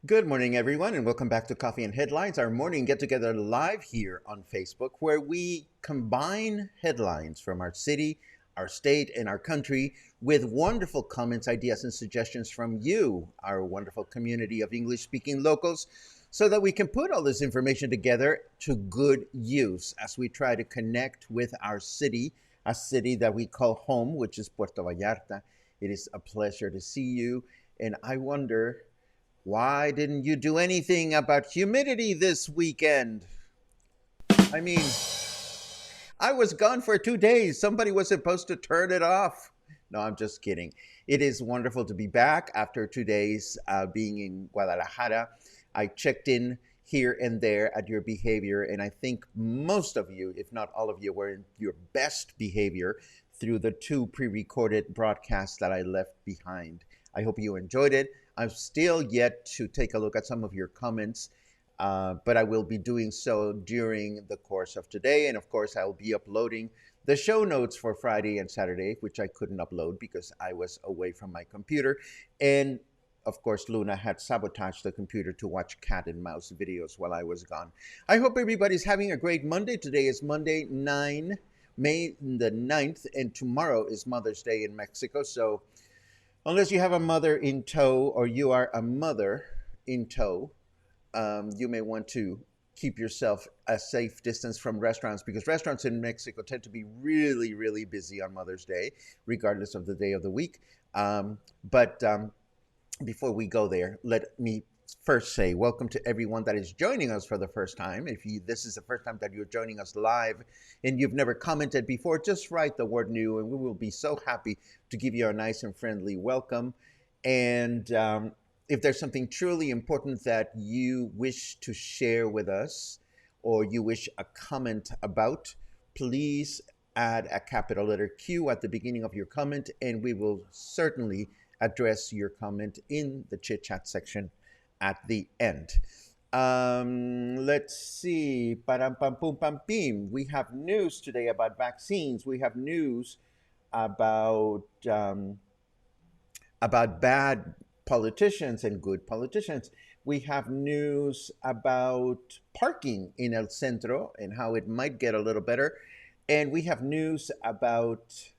Good morning, everyone, and welcome back to Coffee and Headlines, our morning get-together live here on Facebook, where we combine headlines from our city, our state, and our country with wonderful comments, ideas, and suggestions from you, our wonderful community of English-speaking locals, so that we can put all this information together to good use as we try to connect with our city, a city that we call home, which is Puerto Vallarta. It is a pleasure to see you, and I wonder, why didn't you do anything about humidity this weekend? I mean, I was gone for 2 days. Somebody was supposed to turn it off. No, I'm just kidding. It is wonderful to be back after 2 days being in Guadalajara. I checked in here and there at your behavior, and I think most of you, if not all of you, were in your best behavior through the 2 pre-recorded broadcasts that I left behind. I hope you enjoyed it. I'm still yet to take a look at some of your comments, but I will be doing so during the course of today. And of course, I'll be uploading the show notes for Friday and Saturday, which I couldn't upload because I was away from my computer. And of course, Luna had sabotaged the computer to watch cat and mouse videos while I was gone. I hope everybody's having a great Monday. Today is Monday, May the 9th, and tomorrow is Mother's Day in Mexico. So unless you have a mother in tow or you are a mother in tow, you may want to keep yourself a safe distance from restaurants, because restaurants in Mexico tend to be really, really busy on Mother's Day, regardless of the day of the week. But before we go there, let me first say welcome to everyone that is joining us for the first time. If this is the first time that you're joining us live and you've never commented before, just write the word new and we will be so happy to give you a nice and friendly welcome. And if there's something truly important that you wish to share with us or you wish a comment about, please add a capital letter Q at the beginning of your comment, and we will certainly address your comment in the chit chat section at the end. Let's see. We have news today about vaccines. We have news about bad politicians and good politicians. We have news about parking in El Centro and how it might get a little better. And we have news about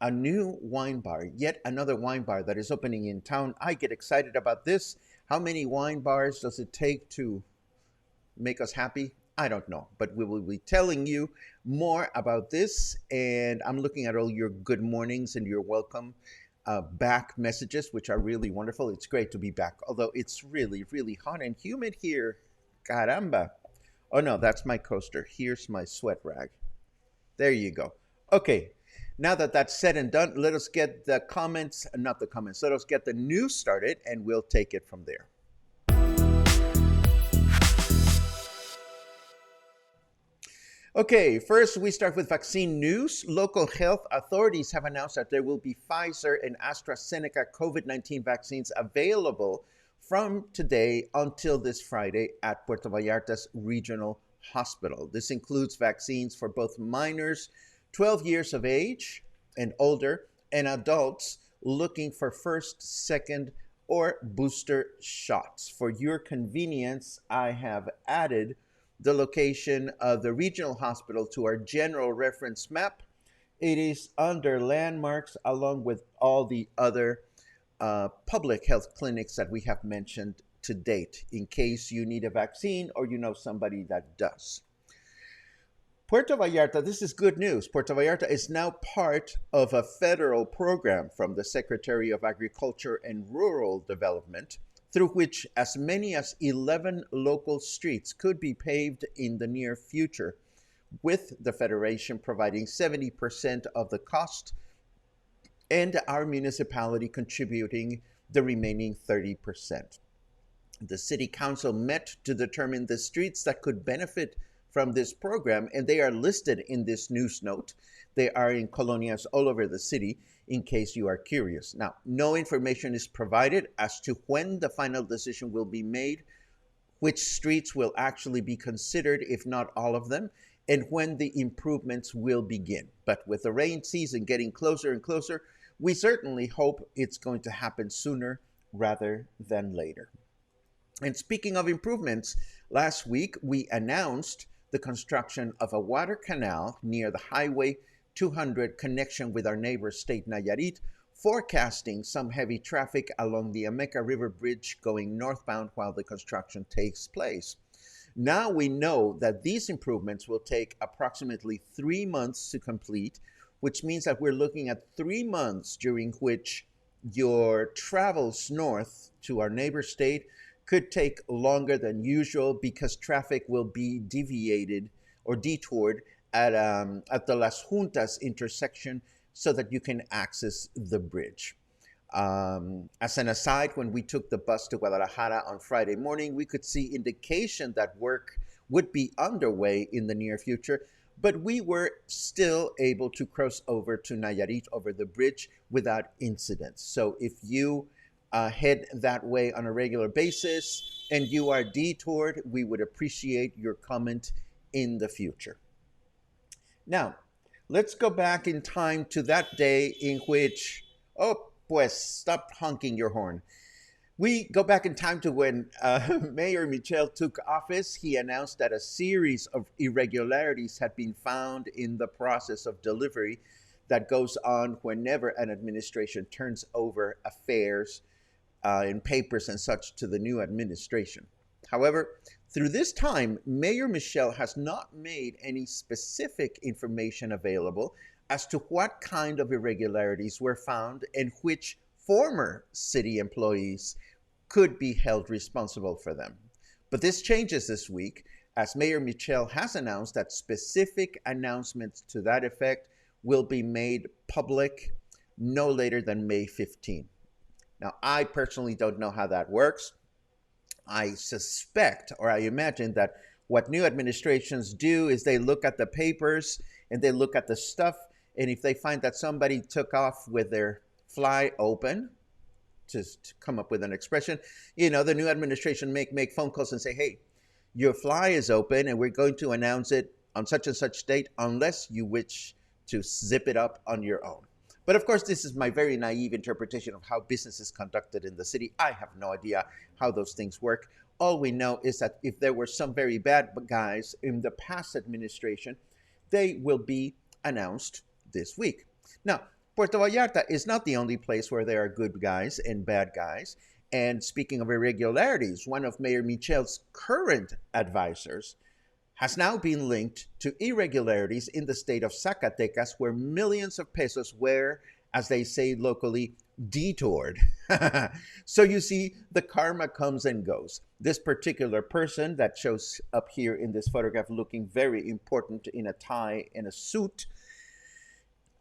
a new wine bar, yet another wine bar that is opening in town. I get excited about this. How many wine bars does it take to make us happy? I don't know, but we will be telling you more about this. And I'm looking at all your good mornings and your welcome back messages, which are really wonderful. It's great to be back, although it's really, really hot and humid here. Caramba. Oh no, that's my coaster. Here's my sweat rag. There you go. Okay. Now that that's said and done, let us get the comments, not the comments, let us get the news started and we'll take it from there. Okay, first we start with vaccine news. Local health authorities have announced that there will be Pfizer and AstraZeneca COVID-19 vaccines available from today until this Friday at Puerto Vallarta's regional hospital. This includes vaccines for both minors 12 years of age and older and adults looking for first, second, or booster shots. For your convenience, I have added the location of the regional hospital to our general reference map. It is under landmarks along with all the other public health clinics that we have mentioned to date in case you need a vaccine or you know somebody that does. Puerto Vallarta, this is good news. Puerto Vallarta is now part of a federal program from the Secretary of Agriculture and Rural Development, through which as many as 11 local streets could be paved in the near future, with the Federation providing 70% of the cost and our municipality contributing the remaining 30%. The City Council met to determine the streets that could benefit from this program, and they are listed in this news note. They are in colonias all over the city, in case you are curious. Now, no information is provided as to when the final decision will be made, which streets will actually be considered, if not all of them, and when the improvements will begin. But with the rain season getting closer and closer, we certainly hope it's going to happen sooner rather than later. And speaking of improvements, last week we announced the construction of a water canal near the Highway 200 connection with our neighbor state Nayarit, forecasting some heavy traffic along the Ameca River Bridge going northbound while the construction takes place. Now we know that these improvements will take approximately 3 months to complete, which means that we're looking at 3 months during which your travels north to our neighbor state could take longer than usual because traffic will be deviated or detoured at the Las Juntas intersection so that you can access the bridge. As an aside, when we took the bus to Guadalajara on Friday morning, we could see indication that work would be underway in the near future, but we were still able to cross over to Nayarit over the bridge without incidents. So if you head that way on a regular basis and you are detoured, we would appreciate your comment in the future. Now, let's go back in time to that day in which, oh, pues, stop honking your horn. We go back in time to when Mayor Michel took office. He announced that a series of irregularities had been found in the process of delivery that goes on whenever an administration turns over affairs and papers and such to the new administration. However, through this time, Mayor Michel has not made any specific information available as to what kind of irregularities were found and which former city employees could be held responsible for them. But this changes this week, as Mayor Michel has announced that specific announcements to that effect will be made public no later than May 15. Now, I personally don't know how that works. I suspect, or I imagine, that what new administrations do is they look at the papers and they look at the stuff, and if they find that somebody took off with their fly open, to come up with an expression, you know, the new administration make phone calls and say, hey, your fly is open and we're going to announce it on such and such date unless you wish to zip it up on your own. But of course, this is my very naive interpretation of how business is conducted in the city. I have no idea how those things work. All we know is that if there were some very bad guys in the past administration, they will be announced this week. Now, Puerto Vallarta is not the only place where there are good guys and bad guys. And speaking of irregularities, one of Mayor Michel's current advisors has now been linked to irregularities in the state of Zacatecas, where millions of pesos were, as they say locally, detoured. So you see, the karma comes and goes. This particular person that shows up here in this photograph looking very important in a tie and a suit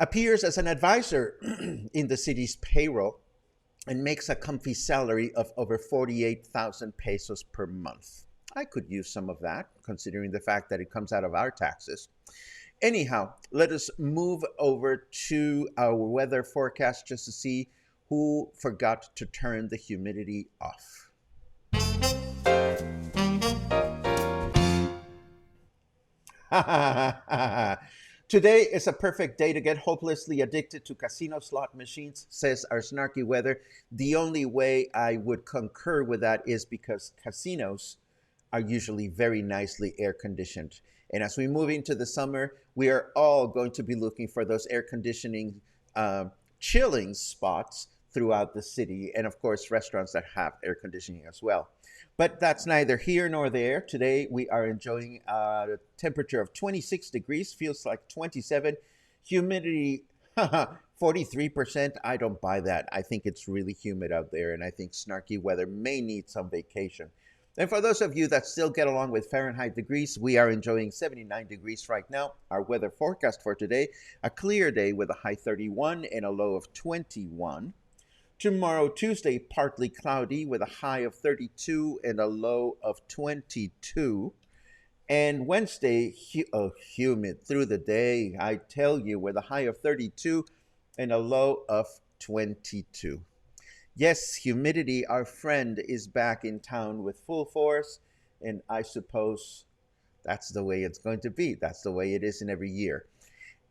appears as an advisor in the city's payroll and makes a comfy salary of over 48,000 pesos per month. I could use some of that, considering the fact that it comes out of our taxes. Anyhow, let us move over to our weather forecast just to see who forgot to turn the humidity off. Today is a perfect day to get hopelessly addicted to casino slot machines, says our snarky weather. The only way I would concur with that is because casinos are usually very nicely air conditioned. And as we move into the summer, we are all going to be looking for those air conditioning, uh, chilling spots throughout the city. And of course, restaurants that have air conditioning as well. But that's neither here nor there. Today, we are enjoying a temperature of 26 degrees, feels like 27. Humidity, 43%. I don't buy that. I think it's really humid out there, and I think snarky weather may need some vacation. And for those of you that still get along with Fahrenheit degrees, we are enjoying 79 degrees right now. Our weather forecast for today, a clear day with a high 31 and a low of 21. Tomorrow, Tuesday, partly cloudy with a high of 32 and a low of 22. And Wednesday, humid through the day, I tell you, with a high of 32 and a low of 22. Yes, humidity, our friend, is back in town with full force, and I suppose that's the way it's going to be. That's the way it is in every year.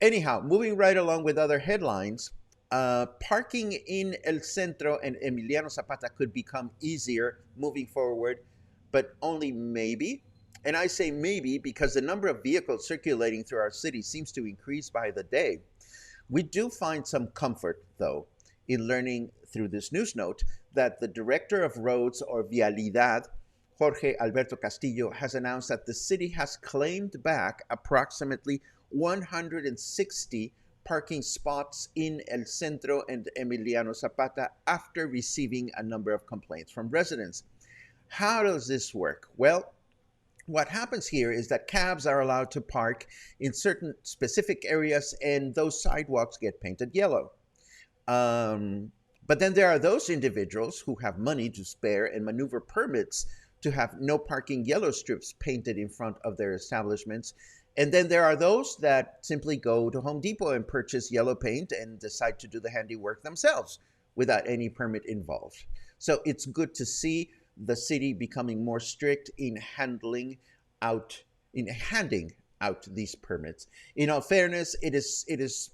Anyhow, moving right along with other headlines, parking in El Centro and Emiliano Zapata could become easier moving forward, but only maybe. And I say maybe because the number of vehicles circulating through our city seems to increase by the day. We do find some comfort, though, in learning through this news note that the director of roads, or Vialidad, Jorge Alberto Castillo, has announced that the city has claimed back approximately 160 parking spots in El Centro and Emiliano Zapata after receiving a number of complaints from residents. How does this work? Well, what happens here is that cabs are allowed to park in certain specific areas, and those sidewalks get painted yellow. But then there are those individuals who have money to spare and maneuver permits to have no parking yellow strips painted in front of their establishments. And then there are those that simply go to Home Depot and purchase yellow paint and decide to do the handiwork themselves without any permit involved. So it's good to see the city becoming more strict in handing out these permits. In all fairness, it is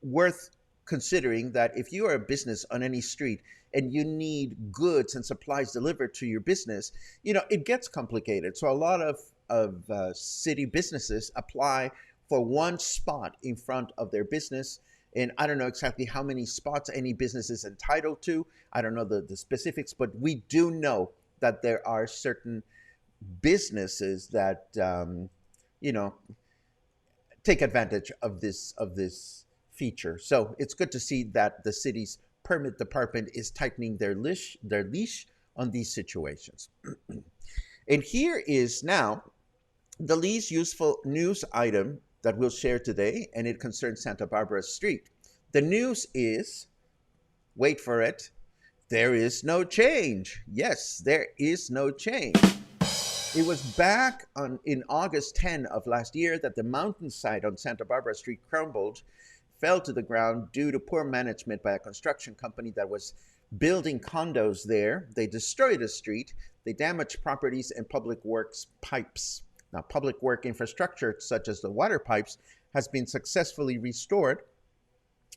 worth considering that if you are a business on any street and you need goods and supplies delivered to your business, it gets complicated. So a lot of city businesses apply for one spot in front of their business. And I don't know exactly how many spots any business is entitled to. I don't know the specifics, but we do know that there are certain businesses that, take advantage of this feature. So it's good to see that the city's permit department is tightening their leash on these situations. And here is now the least useful news item that we'll share today, and it concerns Santa Barbara Street. The news is, wait for it, there is no change. Yes, there is no change. It was back in August 10 of last year that the mountainside on Santa Barbara Street crumbled, fell to the ground due to poor management by a construction company that was building condos there. They destroyed the street. They damaged properties and public works pipes. Now, public work infrastructure, such as the water pipes, has been successfully restored,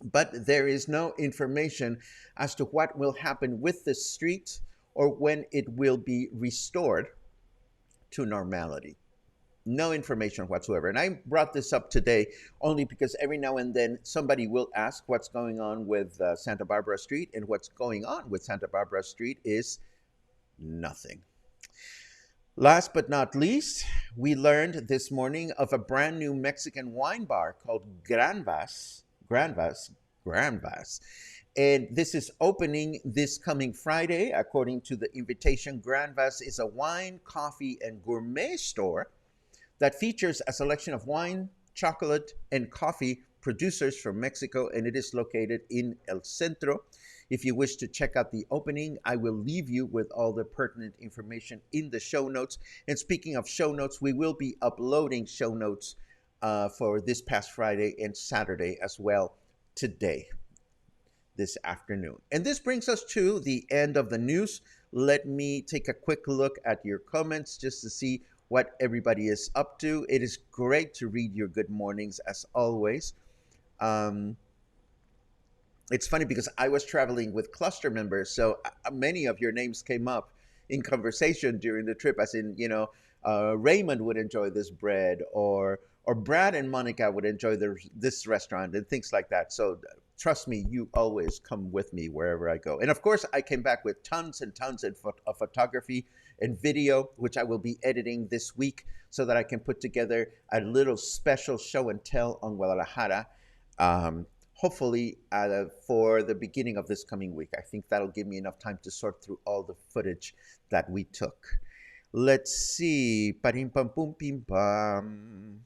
but there is no information as to what will happen with the street or when it will be restored to normality. No information whatsoever. And I brought this up today only because every now and then somebody will ask what's going on with Santa Barbara Street, and what's going on with Santa Barbara Street is nothing. Last but not least, we learned this morning of a brand new Mexican wine bar called Gran Vas. And this is opening this coming Friday. According to the invitation, Gran Vas is a wine, coffee, and gourmet store that features a selection of wine, chocolate, and coffee producers from Mexico, and it is located in El Centro. If you wish to check out the opening, I will leave you with all the pertinent information in the show notes. And speaking of show notes, we will be uploading show notes for this past Friday and Saturday as well today, this afternoon. And this brings us to the end of the news. Let me take a quick look at your comments just to see what everybody is up to. It is great to read your good mornings as always. Um, it's funny because I was traveling with cluster members, so many of your names came up in conversation during the trip. As in, Raymond would enjoy this bread, or Brad and Monica would enjoy this restaurant, and things like that. So trust me, you always come with me wherever I go. And of course, I came back with tons and tons of photography and video, which I will be editing this week so that I can put together a little special show and tell on Guadalajara. Hopefully for the beginning of this coming week. I think that'll give me enough time to sort through all the footage that we took. Let's see. Parim pam pum pim pam.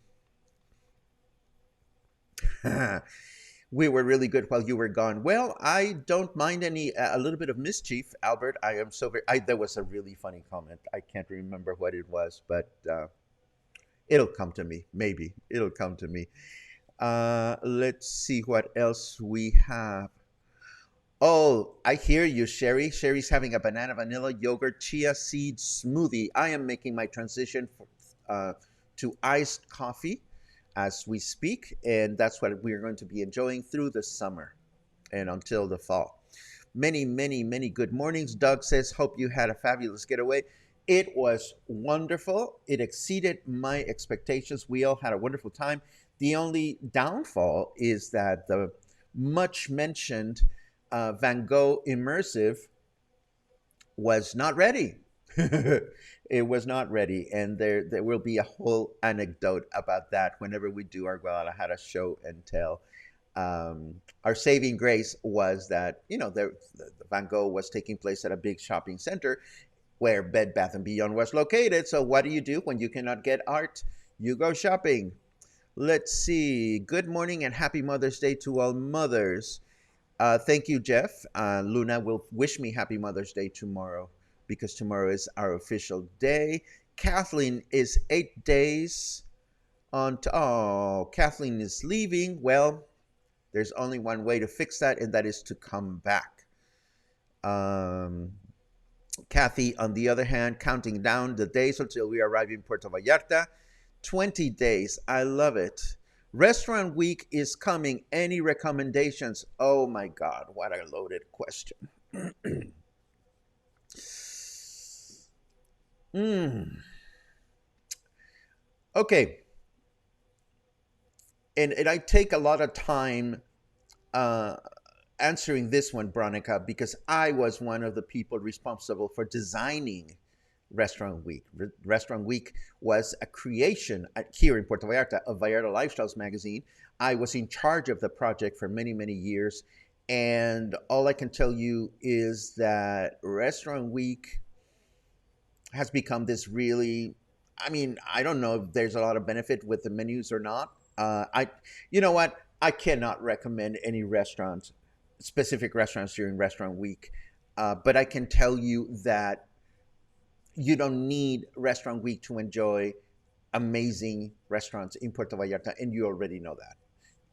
We were really good while you were gone. Well, I don't mind a little bit of mischief, Albert. I am so very. There was a really funny comment. I can't remember what it was, but it'll come to me. Maybe it'll come to me. Let's see what else we have. Oh, I hear you, Sherry. Sherry's having a banana vanilla yogurt chia seed smoothie. I am making my transition to iced coffee as we speak, and that's what we're going to be enjoying through the summer and until the fall. Many, many, many good mornings. Doug says, hope you had a fabulous getaway. It was wonderful. It exceeded my expectations. We all had a wonderful time. The only downfall is that the much mentioned Van Gogh immersive was not ready. It was not ready. And there will be a whole anecdote about that whenever we do our Guadalajara show and tell. Our saving grace was that, the Van Gogh was taking place at a big shopping center where Bed Bath & Beyond was located. So what do you do when you cannot get art? You go shopping. Let's see. Good morning and happy Mother's Day to all mothers. Thank you, Jeff. Luna will wish me happy Mother's Day tomorrow because tomorrow is our official day. Kathleen is 8 days on. Kathleen is leaving. Well, there's only one way to fix that, and that is to come back. Kathy, on the other hand, counting down the days until we arrive in Puerto Vallarta. 20 days. I love it. Restaurant week is coming. Any recommendations? Oh my God, what a loaded question. Okay. And I take a lot of time answering this one, Bronica, because I was one of the people responsible for designing Restaurant Week. Restaurant Week was a creation here in Puerto Vallarta of Vallarta Lifestyles magazine. I was in charge of the project for many, many years. And all I can tell you is that Restaurant Week has become this really, I don't know if there's a lot of benefit with the menus or not. You know what? I cannot recommend any restaurants, specific restaurants during Restaurant Week. But I can tell you that you don't need Restaurant Week to enjoy amazing restaurants in Puerto Vallarta, and you already know that.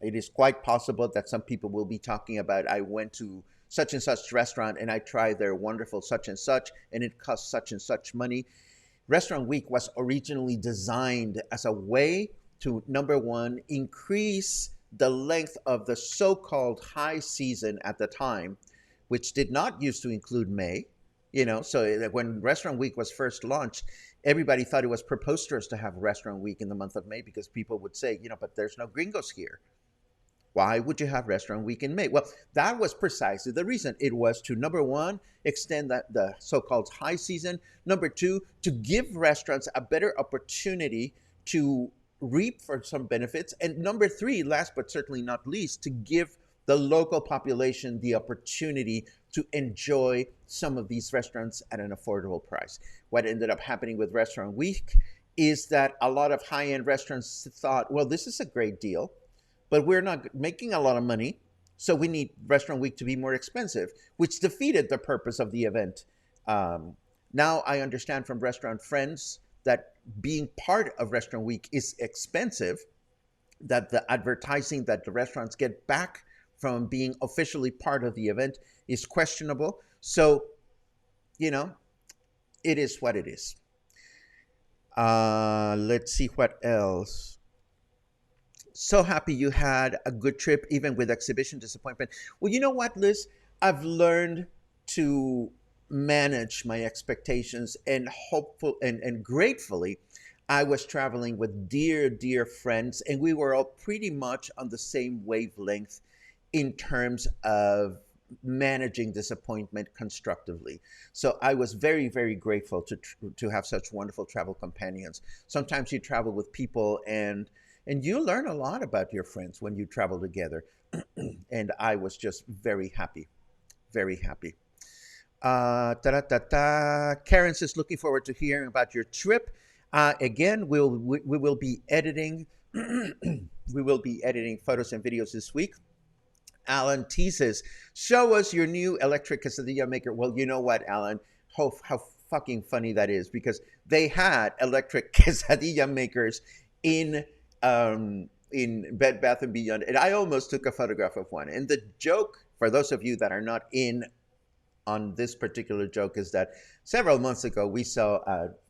It is quite possible that some people will be talking about, I went to such and such restaurant and I tried their wonderful such and such, and it cost such and such money. Restaurant Week was originally designed as a way to, number one, increase the length of the so-called high season at the time, which did not used to include May. So when Restaurant Week was first launched, everybody thought it was preposterous to have Restaurant Week in the month of May because people would say, but there's no gringos here. Why would you have Restaurant Week in May? Well, that was precisely the reason. It was to, number one, extend the so-called high season. Number two, to give restaurants a better opportunity to reap for some benefits. And number three, last but certainly not least, to give the local population the opportunity to enjoy some of these restaurants at an affordable price. What ended up happening with Restaurant Week is that a lot of high-end restaurants thought, well, this is a great deal, but we're not making a lot of money, so we need Restaurant Week to be more expensive, which defeated the purpose of the event. Now I understand from restaurant friends that being part of Restaurant Week is expensive, that the advertising that the restaurants get back from being officially part of the event is questionable. So, it is what it is. Let's see what else. So happy you had a good trip, even with exhibition disappointment. Well, you know what, Liz? I've learned to manage my expectations, and hopeful and gratefully, I was traveling with dear, dear friends, and we were all pretty much on the same wavelength in terms of managing disappointment constructively. So I was very, very grateful to have such wonderful travel companions. Sometimes you travel with people, and you learn a lot about your friends when you travel together. And I was just very happy, very happy. Karen says, looking forward to hearing about your trip. Again, we will be editing. We will be editing photos and videos this week. Alan teases, show us your new electric quesadilla maker. Well, you know what, Alan? How fucking funny that is, because they had electric quesadilla makers in Bed Bath and Beyond, and I almost took a photograph of one. And the joke, for those of you that are not in on this particular joke, is that several months ago we saw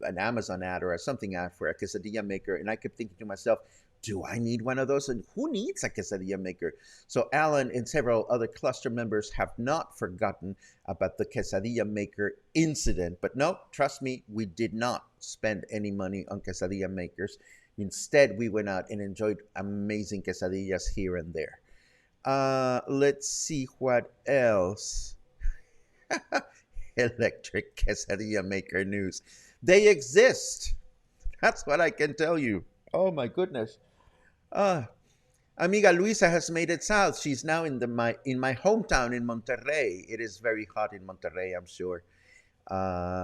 an Amazon ad or something ad for a quesadilla maker, and I kept thinking to myself, do I need one of those? And who needs a quesadilla maker? So Alan and several other cluster members have not forgotten about the quesadilla maker incident. But no, trust me, we did not spend any money on quesadilla makers. Instead, we went out and enjoyed amazing quesadillas here and there. Let's see what else. Electric quesadilla maker news. They exist. That's what I can tell you. Oh my goodness. Uh, Amiga Luisa has made it south. She's now in my hometown in Monterrey. It is very hot in Monterrey, I'm sure.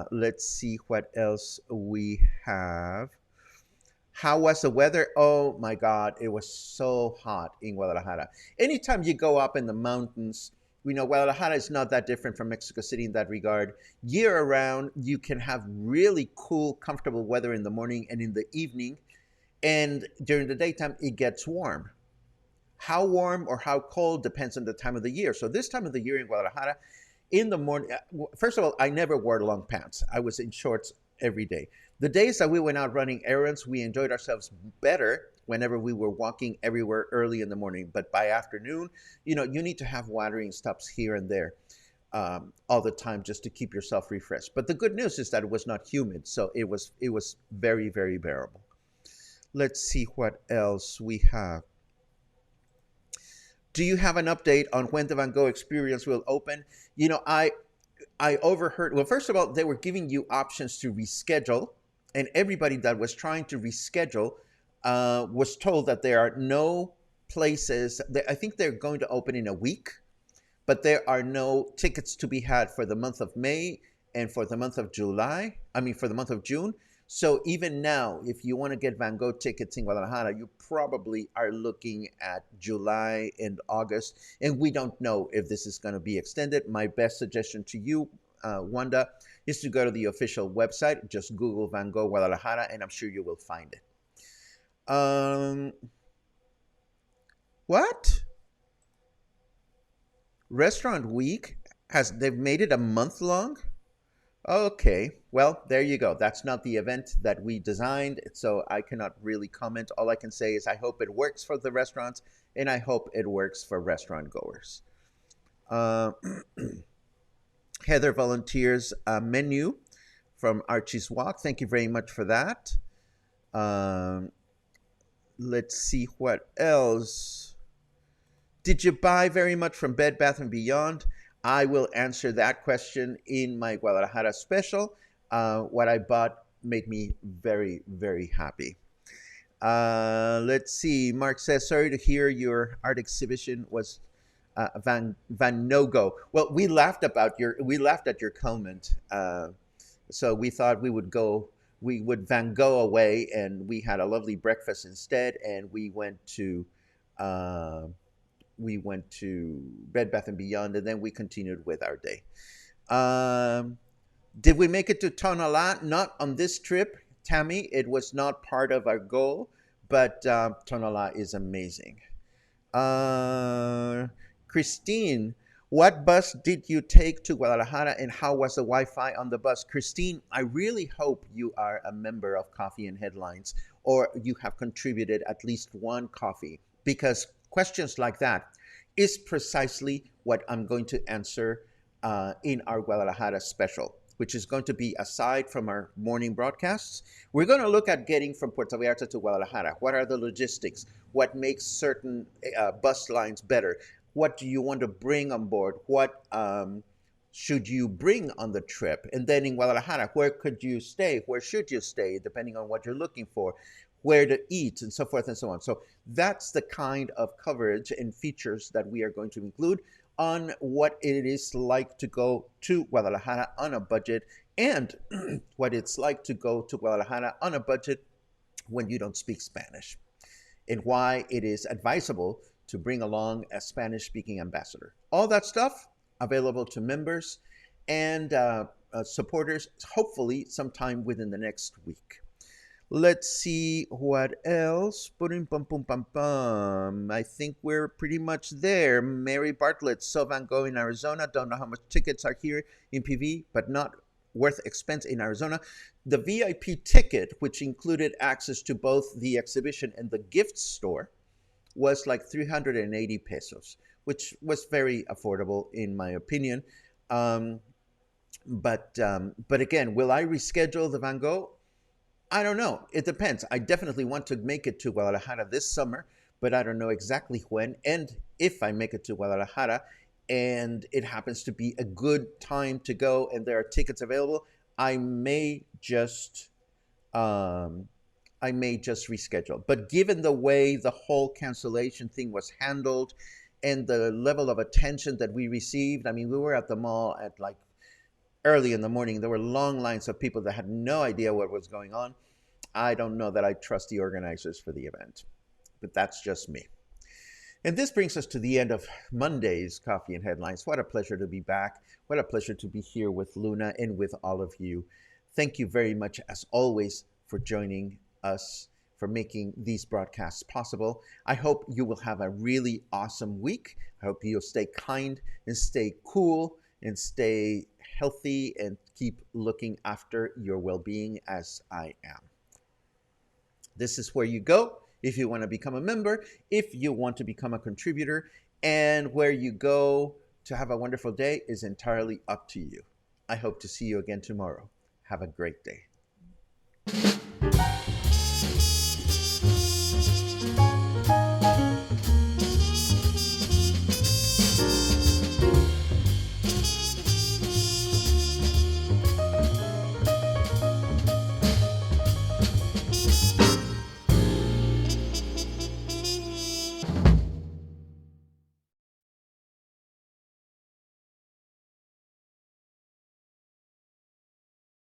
Let's see what else we have. How was the weather? Oh my God, it was so hot in Guadalajara. Anytime you go up in the mountains, we know Guadalajara is not that different from Mexico City in that regard. Year around, you can have really cool, comfortable weather in the morning and in the evening. And during the daytime, it gets warm. How warm or how cold depends on the time of the year. So this time of the year in Guadalajara, in the morning, first of all, I never wore long pants. I was in shorts every day. The days that we went out running errands, we enjoyed ourselves better whenever we were walking everywhere early in the morning. But by afternoon, you need to have watering stops here and there all the time just to keep yourself refreshed. But the good news is that it was not humid, so it was very, very bearable. Let's see what else we have. Do you have an update on when the Van Gogh experience will open? I overheard. Well, first of all, they were giving you options to reschedule, and everybody that was trying to reschedule was told that there are no places. I think they're going to open in a week, but there are no tickets to be had for the month of May and for the month of July. I mean, for the month of June. So even now, if you want to get Van Gogh tickets in Guadalajara, you probably are looking at July and August. And we don't know if this is going to be extended. My best suggestion to you, Wanda, is to go to the official website. Just Google Van Gogh Guadalajara, and I'm sure you will find it. What? Restaurant Week they've made it a month long? Okay, well, there you go. That's not the event that we designed, so I cannot really comment. All I can say is I hope it works for the restaurants, and I hope it works for restaurant goers. Uh, Heather volunteers a menu from Archie's Walk. Thank you very much for that. Um, let's see what else. Did you buy very much from Bed Bath and Beyond? I will answer that question in my Guadalajara special. What I bought made me very, very happy. Let's see. Mark says, sorry to hear your art exhibition was Van Nogo. Well, we laughed at your comment. So we thought we would Van Gogh away, and we had a lovely breakfast instead, and we went to Bed Bath and Beyond, and then we continued with our day. Did we make it to Tonalá? Not on this trip, Tammy. It was not part of our goal, but Tonalá is amazing. Christine, What bus did you take to Guadalajara and how was the Wi-Fi on the bus? Christine, I really hope you are a member of Coffee and Headlines or you have contributed at least one coffee because questions like that is precisely what I'm going to answer in our Guadalajara special, which is going to be aside from our morning broadcasts. We're going to look at getting from Puerto Vallarta to Guadalajara. What are the logistics? What makes certain bus lines better? What do you want to bring on board? What should you bring on the trip? And then in Guadalajara, where could you stay? Where should you stay, depending on what you're looking for? Where to eat, and so forth and so on. So that's the kind of coverage and features that we are going to include on what it is like to go to Guadalajara on a budget and what it's like to go to Guadalajara on a budget when you don't speak Spanish, and why it is advisable to bring along a Spanish speaking ambassador. All that stuff available to members and supporters, hopefully sometime within the next week. Let's see what else. I think we're pretty much there. Mary Bartlett, so Van Gogh in Arizona. Don't know how much tickets are here in PV, but not worth expense in Arizona. The VIP ticket, which included access to both the exhibition and the gift store, was like 380 pesos, which was very affordable in my opinion. But again, will I reschedule the Van Gogh? I don't know. It depends. I definitely want to make it to Guadalajara this summer, but I don't know exactly when. And if I make it to Guadalajara and it happens to be a good time to go and there are tickets available, I may just reschedule. But given the way the whole cancellation thing was handled and the level of attention that we received, I mean, we were at the mall at like early in the morning. There were long lines of people that had no idea what was going on. I don't know that I trust the organizers for the event, but that's just me. And this brings us to the end of Monday's Coffee and Headlines. What a pleasure to be back. What a pleasure to be here with Luna and with all of you. Thank you very much, as always, for joining us, for making these broadcasts possible. I hope you will have a really awesome week. I hope you'll stay kind and stay cool and stay healthy and keep looking after your well-being as I am. This is where you go if you want to become a member, if you want to become a contributor, and where you go to have a wonderful day is entirely up to you. I hope to see you again tomorrow. Have a great day.